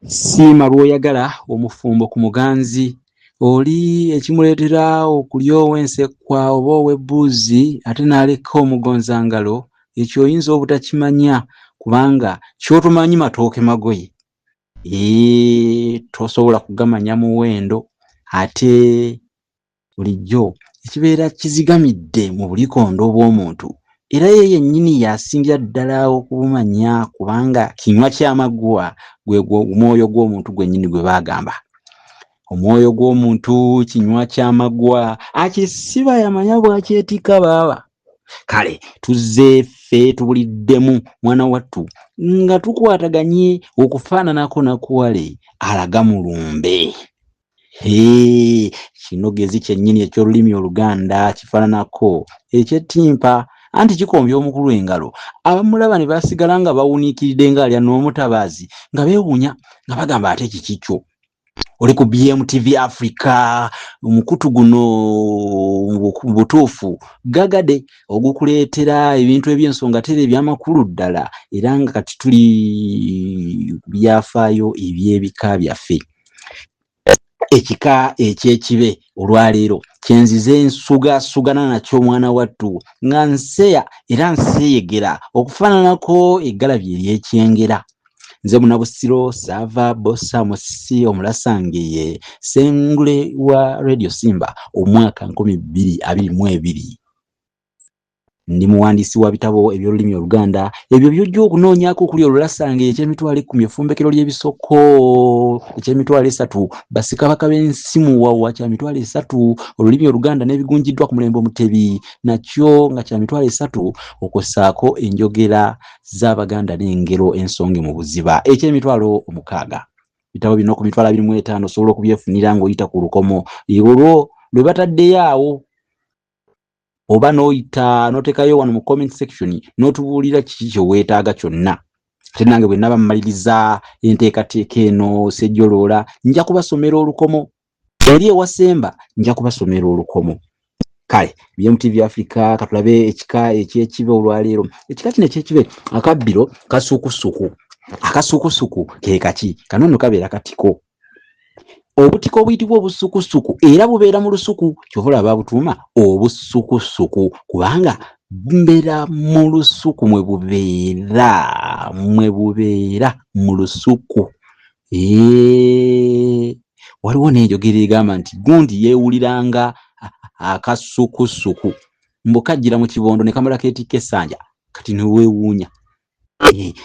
siima lw'oyagala omufumbo ku muganzi oli ekimuleetera okulya ow'ensekwa oba ow'ebbuuzi ate n'aleka omugonzangalo, ekyo oyinza obutakimanya kubanga ky'otomanyi matooke magoye tosobola kugamanya muwendo. Ate bulijjo ekibeera kizigamidde mu bulikondo bw'omuntu era ye yennyini yasingira ddala okubumanya kubanga kinywa ky'amaggwa gwe omwoyo gw'omuntu gwennyini gwe baagamba. Omwoyo gw'omuntu kinywa ky'amaggwa, akisiba yamanya bw'akyetikka baaba. Kale tuzze ffe tubuliddemu mwana wattu nga tukwataganye okufaananako nakuwale alaga mu lumbe. Kinogezi kyennyini eky'olulimi Oluganda kifaananako ekyettimpa anti kikombya omukulu engalo. Abamulaba ne basigala nga bawuniikiridde ng'alya n'omutabaazi nga beewuunya nga bagamba ate kikikyo. Oli ku BMTV Africa, omukutu guno butuufu gagade ogukuleetera ebintu eby'ensonga tere eby'amakulu ddala era nga kati tuli byafaayo eby'ebika byaffe. Ekika eky'ekibe olwaleero kyenzize nsugana nakyo mwana wattu nga nseya era nseeyegera okufaananako eggalabi ery'ekyengera. Nze Munabusiro Sava Bossa Musisi Omulasangeye Sengule wa Radio Simba omwaka 2022. Ndi muwandiisi wa bitabo eby'olulimi Oluganda ebyo by'ojja okunoonyaako okuli Olulasangeye eky'emitwalo 10 effumbekero ly'ebisoko eky'emitwalo 3 Bassekabaka b'ensi Muwawa kya mitwalo 3 olulimi Oluganda n'ebigunjiddwa ku mulembe Omutebi nakyo nga kya mitwalo 3 okussaako enjogera z'Abaganda n'engero ensonge mu buziba eky'emitwalo 6. Bitabo bino ku mitwalo 25 osobola okubyefunira ng'oyita ku lukomo olwo lwe bataddeyo awo oba n'oyita n'otekayo wano mu comment section n'otubuulira kiki kye weetaaga kyonna. Ate nange bwe nnaba mmaliriza enteekateeka eno sejjoloola nja kubasomera olukomo eri ewasemba nja kubasomera olukomo. Kale BMTV Africa katulabe ekika eky'ekibe olwaleero. Ekika kino eky'ekibe akabbiro kasukusuku. Akasukusuku ke kaki kano nno kabeera katiko. Obutiko obuyitibwa obusukusuku era bubeera mu lusuku ky'ovola babutuuma obusukusuku kubanga mbeera mu lusuku mwe bubeera mu lusuku. Waliwo n'enjogera egamba nti gundi yeewuliranga akasukusuku mbu kajjira mu kibondo ne kamala keetikka essanja kati ne weewuunya.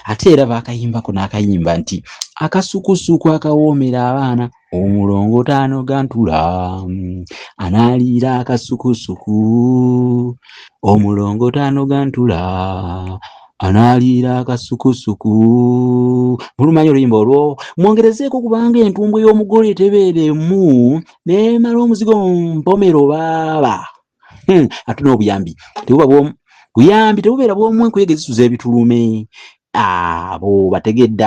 Ate era baakayimbako n'akayimba nti akasukusuku akawoomera abaana omulongo taanoga ntula anaaliira akasukusuku omulongo taanoga ntula anaaliira akasukusuku. Mulumanyi oluyimba olwo mwongerezeeko kubanga entumbwe y'omugole tebeeremu neemala omuzigo mpomero baaba. Ate n'obuyambi buyambi tebubeera bw'omu enkuyege zisuza ebitulume. Abo bategedde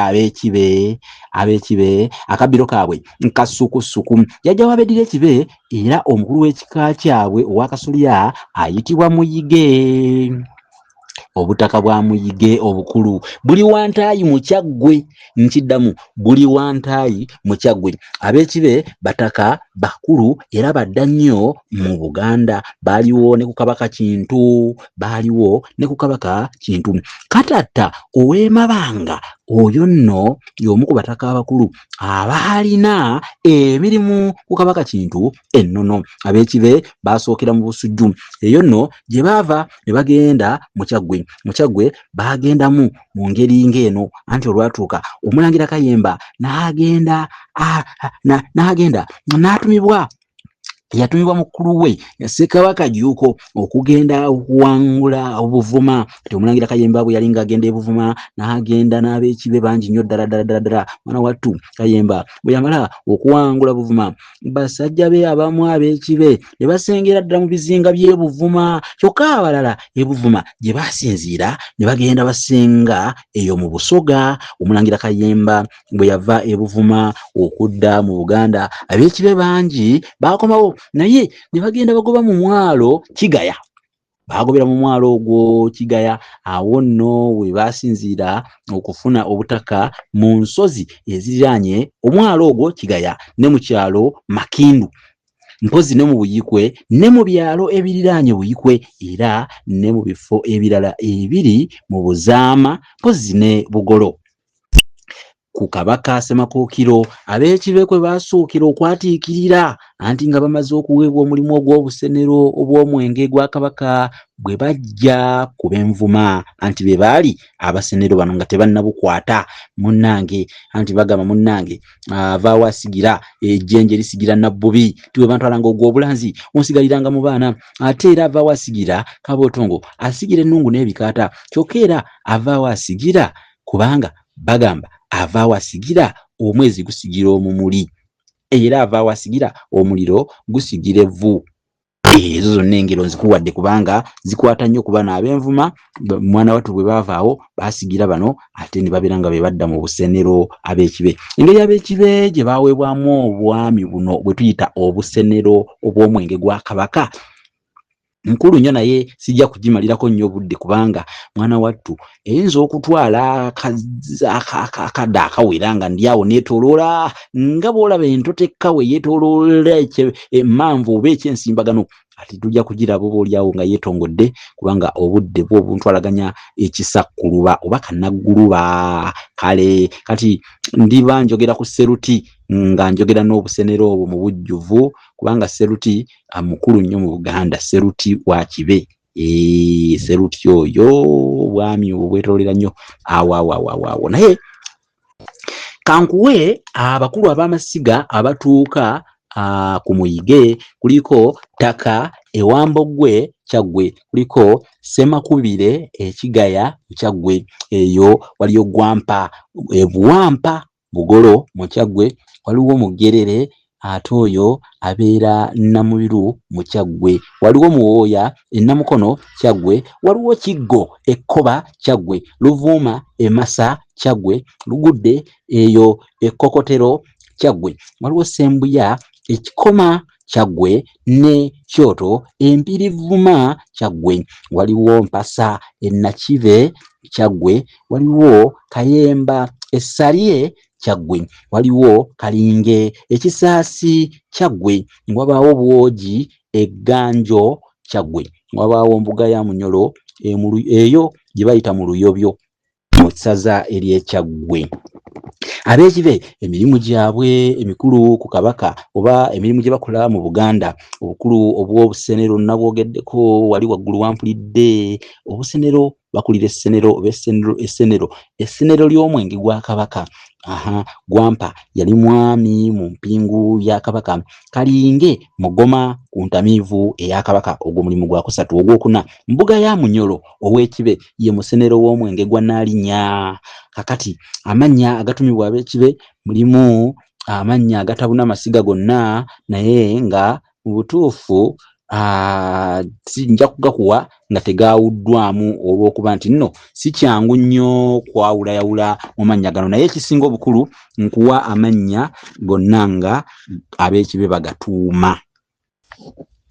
ab'ekibe akabbiro kaabwe nkasukusuku. Jjajja wabeddira ekibe era omukulu w'ekika kyabwe ow'akasolya ayitibwa Muyige. Obutaka bwa Muyige obukulu buli wantaayi mu Kyaggwe. Nkiddamu buli wantaayi mu Kyaggwe. Ab'ekibe bataka bakulu era badda nnyo mu Buganda. Baaliwo ne ku Kabaka Kintu. Katatta ow'Emabanga oyo nno y'omu ku bataka abakulu abaalina emirimu ku Kabaka Kintu ennono. Ab'ekibe baasookera mu Busujju. Eyo nno gye baava ne bagenda mu Kyaggwe. Mu Kyaggwe baagendamu mu ngeri ng'eno anti olwatuuka Omulangira Kayemba n'agenda yatumibwa mukulu we Ssekabaka Jjuuko okugenda okuwangula Obuvuma. Omulangira Kayemba bwe yali ng'agenda e Buvuma n'agenda n'ab'ekibe bangi nnyo ddala. Mwana wattu Kayemba bwe yamala okuwangula Buvuma basajja be abamu ab'ekibe ne basengera ddala mu bizinga by'e Buvuma kyokka abalala e Buvuma gye basinziira ne bagenda basenga eyo mu Busoga. Omulangira Kayemba bwe yava e Buvuma okudda mu Buganda ab'ekibe bangi baakomawo naye ne bagenda bagoba mu mwalo Kigaya. bagobera mu mwalo ogwo Kigaya. Awo nno we basinzira okufuna obutaka mu nsozi eziranye omwalo ogwo Kigaya ne mu kyalo Makindu, mpozi ne mu Buyikwe ne mu byalo ebiriranye Buyikwe era ne mu bifo ebirala ebiri mu Buzaama mpozi ne Bugolo. Ku Kabaka Ssemakookiro ab'Ekibe kwe baasuukira okwatiikirira anti nga bamaze okuweebwa omulimu ogw'obusenero obw'omwenge gwa Kabaka bwe bajja ku b'Envuma anti be baali abasenero bano nga tebannabukwata munnange anti bagamba munnange avaawo asigira ejjenje lisigira Nabbubi tiwe bantwalanga ogw'obulanzi onsigaliranga mu baana ate era avaawo asigira Kabootongo asigira ennungu n'ebikaata kyokka era avaawo asigira kubanga bagamba avaawo asigira omwezi gusigira omumuli era avaawo asigira omuliro gusigira evvu. Ezo zonna engero nzikuwadde kubanga zikwata nnyo ku bano ab'Envuma. Mwana wattu bwe baavaawo basigira bano ate ne babeera nga be badda mu busenero ab'Ekibe. Engeri ab'Ekibe gye baaweebwamu obwami buno bwe tuyita obusenero obw'omwenge gwa Kabaka nkulu nnyo naye sijja kugimalirako nnyo budde kubanga mwana wattu eyinza okutwala akadde akawera nga ndi awo neetooloola nga bw'olaba entotekka we yeetooloola emmanvu oba ekyensimbagano ati tujja kugiraba oba oliawo nga yeetongodde kubanga obudde bwo obuntwalaganya ekisakkuluba oba kannagguluba kale kati ndiba njogera ku Sseruti nga njogera n'obusenero obwo mu bujjuvu kubanga Sseruti mukulu nnyo mu Buganda, Sseruti wa Kibe. Sseruti oyo bwami obwetoolera nnyo awo naye kankuwe abakulu ab'amasiga abatuuka ku Muyige kuliko Ttaka Ewambogwe Kyaggwe, kuliko Ssemakubire Ekigaya Kyaggwe, eyo waliyo Gwampa Buwampa Bugolo mu Kyaggwe, waliwo Mugerere ate oyo abeera Namubiru mu Kyaggwe, waliwo Muwooya Namukono Kyaggwe, waliwo Kiggo Ekkoba Kyaggwe, Luvuuma Emasa Kyaggwe, Lugudde eyo Ekkokotero Kyaggwe, waliwo Ssembuya Ekikoma Kyaggwe ne Kyoto Empirivuma Kyaggwe, waliwo Mpasa Nakive Kyaggwe, waliwo Kayemba Essalye Kyaggwe, waliwo Kalinge Ekisaasi Kyaggwe, wabaawo Bwogi Egganjo Kyaggwe, wabaawo Mbuga ya Munyolo eyo gye bayita mu Luyobyo mu ssaza ery'Ekyaggwe. Ab'Ekibe emirimu gyabwe emikulu ku Kabaka oba emirimu gye bakola mu Buganda obukulu obw'obusenero nabwogeddeko wali waggulu wampulidde obusenero bakulira essenero ly'omwenge gwa Kabaka. Gwampa yali mwami mu mpingu ya Kabaka, Kalinge Mugoma ku ntamiivu eya Kabaka, ogwo mulimu gwa kusatu. Ogwokuna Mbuga ya Munyolo ow'Ekibe ye musenero w'omwenge gwa Nnaalinya. Kakati amannya agatumibwa ab'Ekibe mulimu amannya agatabuna amasiga gonna naye nga mu butuufu nja kugakuwa nga tegaawuddwamu olw'okuba nti nno si kyangu nnyo kwawulayawula mu mannya gano, naye ekisinga obukulu nkuwa amannya gonna nga ab'Ekibe bagatuuma.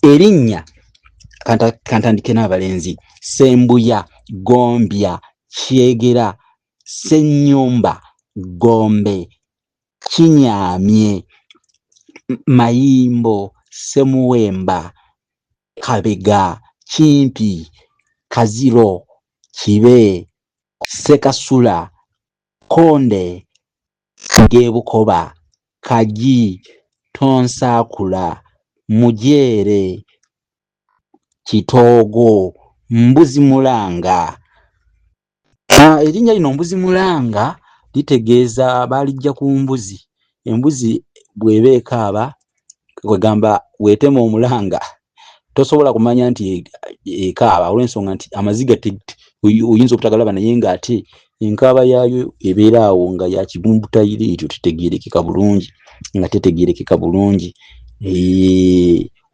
Erinnya kantandike n'abalenzi: Ssembuya, Gombya, Kyegera, Ssennyumba, Gombe, Kinyaamye, Mayimbo, Ssemuwemba, Kabega, Kimpi, Kaziro, Kibe, Ssekasula, Konde, Gebukoba, Kaji, Tonsaakula, Mujeere, Kitoogo, Mbuzimulanga. Erinnya lino Mbuzimulanga litegeeza baalijja ku mbuzi. Embuzi bw'eba ekaaba kwegamba weetema omulanga tosobola kumanya nti ekaaba olw'ensonga nti amaziga oyinza obutagalaba naye ng'ate enkaaba yaayo ebeera awo nga ya kibumbutayire etyo tetegeerekeka bulungi nga tetegeerekeka bulungi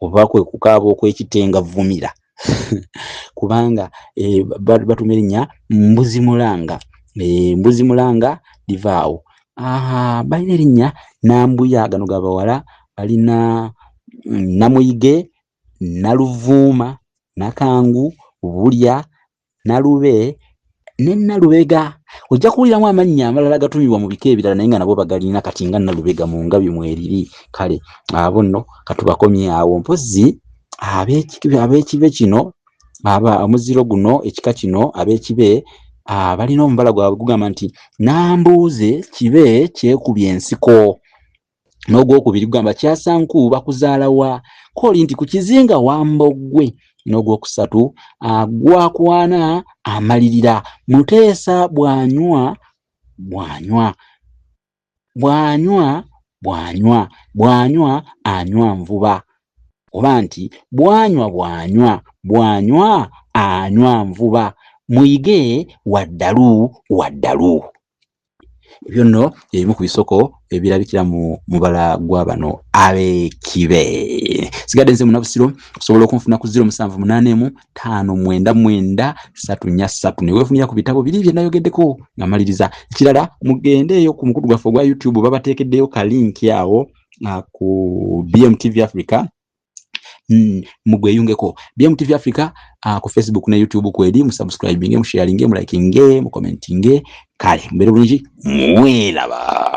oba kwe kukaaba okw'ekitenga vumira kubanga batuma erinnya Mbuzimulanga. Mbuzimulanga livaawo. Balina erinnya Nambuya, gano ga bawala, balina Namuyige, Naluvuuma, Nakangu, Bulya, Nalube ne Nalubega. Ojja kuwuliramu amannya amalala gatumibwa mu bika ebirala naye nga nabo bagalina kati nga Nalubega mu ngabi mweriri. Kale abo nno katubakomye awo. Mpozi ab'ekibe kino omuziro guno ekika kino ab'ekibe balina omubala gwabwe gugamba nti Nambuuze kibe kyekubye ensiko. N'ogwokubiri gugamba Kyasanku bakuzaalawa. Koli nti ku kizinga Wambogwe. N'ogwokusatu Gwakwana amalirira. Muteesa bwanywa anywa nvuba. Oba nti bwanywa anywa nvuba. Muyige waddalu. Ebyo nno ebimu ku bisoko ebirabikira mu mubala gwa bano ab'ekibe. Sigadde nze Munabusiro, osobola okunfuna ku 0785999343 ne weefunira ku bitabo biri bye nayogeddeko nga maliriza. Kirala mugendeeyo ku mukutu gwaffe gwa YouTube babateekeddeyo ka link awo ku BMTV Africa. Mugweyungeko BMTV Africa ku Facebook ne YouTube kweri, musubscribinge, musharinge, mulakinge, mucommentinge. Kale mbere bulungi mwelaba.